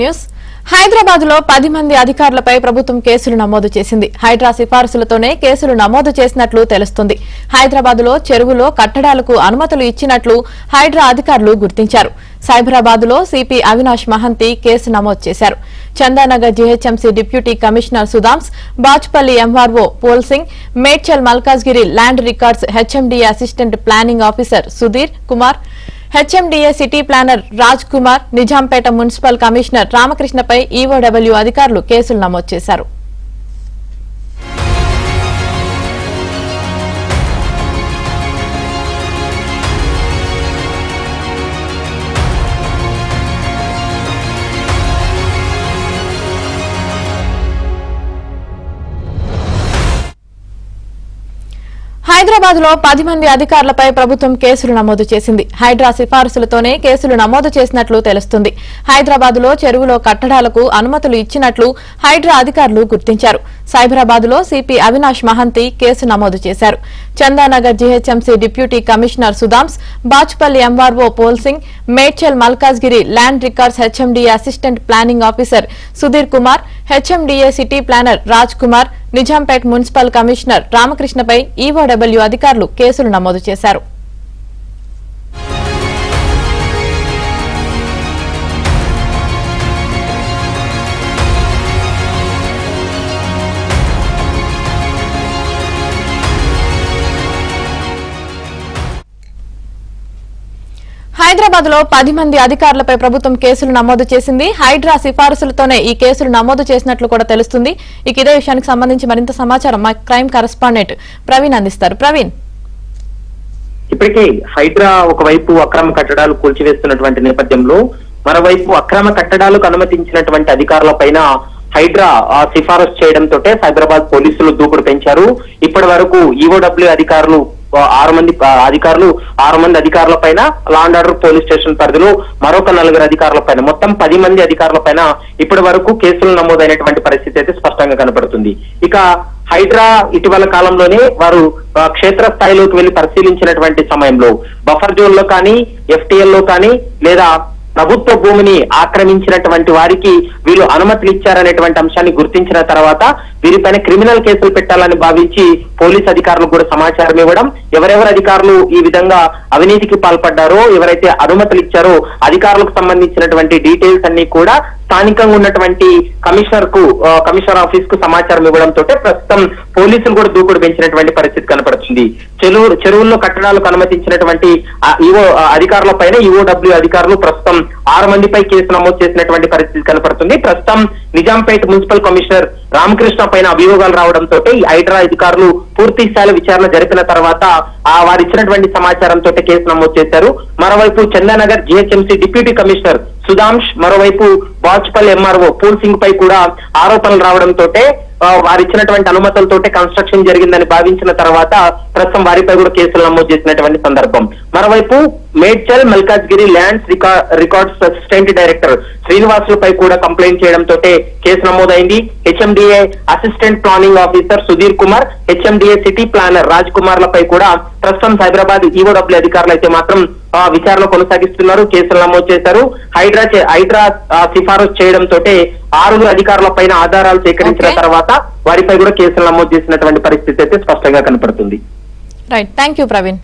News Hyderabad లో 10 మంది అధికారులపై ప్రభుత్వం కేసులు నమోదు చేసింది. హైడ్రా సిఫారసులతోనే కేసులు నమోదు చేసినట్లు తెలుస్తుంది. హైదరాబాద్ లో చెరువులో కట్టడాలకు అనుమతులు ఇచ్చినట్లు హైడ్రా అధికారులు గుర్తించారు. సైబరాబాద్ లో సిపి అవినాష్ మహంతి కేసు నమోదు చేశారు. Chandanagar GHMC deputy commissioner Sudhams, Bachupally MRO Polsingh, Medchal Malkajgiri land records HMDA assistant planning officer Sudheer Kumar, HMDA city planner Raj Kumar, Nizampet municipal commissioner రామకృష్ణపై ఈఓడబ్ల్యూ అధికారులు కేసులు నమోదు చేశారు. హైదరాబాద్ లో 10 మంది అధికారులపై ప్రభుత్వం కేసులు నమోదు చేసింది. హైడ్రా సిఫారసులతోనే కేసులు నమోదు చేసినట్లు తెలుస్తుంది. హైదరాబాద్ లో చెరువులో కట్టడాలకు అనుమతులు ఇచ్చినట్లు హైడ్రా అధికారులు గుర్తించారు. సైబరాబాద్ లో సిపి అవినాష్ మహంతి కేసు నమోదు చేశారు. Chandanagar GHMC deputy commissioner Sudhams, Bachupally MRO Polsingh, Medchal Malkajgiri land records HMDA assistant planning officer Sudheer Kumar, HMDA city planner Raj Kumar, Nizampet municipal commissioner రామకృష్ణపై ఈఓడబ్ల్యూ అధికారులు కేసులు నమోదు చేశారు. హైదరాబాద్ లో 10 మంది అధికారులపై ప్రభుత్వం కేసులు నమోదు చేసింది. హైడ్రా సిఫారసులతోనే ఈ కేసులు నమోదు చేసినట్లు కూడా తెలుస్తుంది. ఇదే విషయానికి సంబంధించి మరింత సమాచారం మా క్రైమ్ కరెస్పాండెంట్ ప్రవీణ్ అందిస్తారు. ప్రవీణ్, ఇప్పటికే హైడ్రా ఒకవైపు అక్రమ కట్టడాలు కూల్చివేస్తున్నటువంటి నేపథ్యంలో మరోవైపు అక్రమ కట్టడాలకు అనుమతించినటువంటి అధికారుల పైన హైడ్రా సిఫారసు చేయడంతో సైబరాబాద్ పోలీసులు దూకుడు పెంచారు. ఇప్పటి వరకు ఈఓడబ్ల్యూ అధికారులు 6 మంది అధికారుల పైన, law and order police station పరిధిలో మరొక 4 అధికారుల పైన, మొత్తం 10 మంది అధికారుల పైన ఇప్పటి వరకు కేసులు నమోదైనటువంటి పరిస్థితి అయితే స్పష్టంగా కనపడుతుంది. ఇక హైడ్రా ఇటీవల కాలంలోనే వారు క్షేత్ర స్థాయిలోకి వెళ్లి పరిశీలించినటువంటి సమయంలో బఫర్ జోన్ లో కానీ, ఎఫ్టీఎల్ లో కానీ, లేదా ప్రభుత్వ భూమిని ఆక్రమించినటువంటి వారికి వీళ్ళు అనుమతులు ఇచ్చారనేటువంటి అంశాన్ని గుర్తించిన తర్వాత వీరిపైన క్రిమినల్ కేసులు పెట్టాలని భావించి పోలీస్ అధికారులకు కూడా సమాచారం ఇవ్వడం, ఎవరెవరు అధికారులు ఈ విధంగా అవినీతికి పాల్పడ్డారో, ఎవరైతే అనుమతులు ఇచ్చారో అధికారులకు సంబంధించినటువంటి డీటెయిల్స్ అన్ని కూడా స్థానికంగా ఉన్నటువంటి కమిషనర్ ఆఫీస్ కు సమాచారం ఇవ్వడంతో ప్రస్తుతం పోలీసులు కూడా దూకుడు పెంచినటువంటి పరిస్థితి కనపడుతుంది. చెరువుల్లో కట్టడాలకు అనుమతించినటువంటి అధికారుల పైన ఈఓడబ్ల్యూ అధికారులు ప్రస్తుతం 6 మందిపై కేసు నమోదు చేసినటువంటి పరిస్థితి కనపడుతుంది. ప్రస్తుతం నిజాంపేట మున్సిపల్ కమిషనర్ రామకృష్ణ పైన అభియోగాలు రావడంతో ఈ హైడ్రా అధికారులు పూర్తి స్థాయిలో విచారణ జరిపిన తర్వాత వారు ఇచ్చినటువంటి సమాచారంతో కేసు నమోదు చేశారు. మరోవైపు Chandanagar GHMC deputy commissioner Sudhansh, మరోవైపు బాచ్పల్లి ఎంఆర్ఓ పూల్సింగ్ పై కూడా ఆరోపణలు రావడంతో వారు ఇచ్చినటువంటి అనుమతులతోటే కన్స్ట్రక్షన్ జరిగిందని భావించిన తర్వాత ప్రస్తుతం వారిపై కూడా కేసులు నమోదు చేసినటువంటి సందర్భం. మరోవైపు Medchal Malkajgiri lands records assistant director శ్రీనివాసులపై కూడా కంప్లైంట్ చేయడంతో కేసు నమోదైంది. HMDA assistant planning officer Sudheer Kumar, HMDA city planner Raj Kumar లపై కూడా ప్రస్తుతం సైబరాబాద్ ఈఓడబ్ల్యూ అధికారులు అయితే మాత్రం విచారణ కొనసాగిస్తున్నారు, కేసులు నమోదు చేశారు. హైడ్రా సిఫారసు చేయడంతో 6 అధికారుల పైన ఆధారాలు సేకరించిన తర్వాత వారిపై కూడా కేసులు నమోదు చేసినటువంటి పరిస్థితి అయితే స్పష్టంగా కనపడుతుంది. Right, thank you Praveen.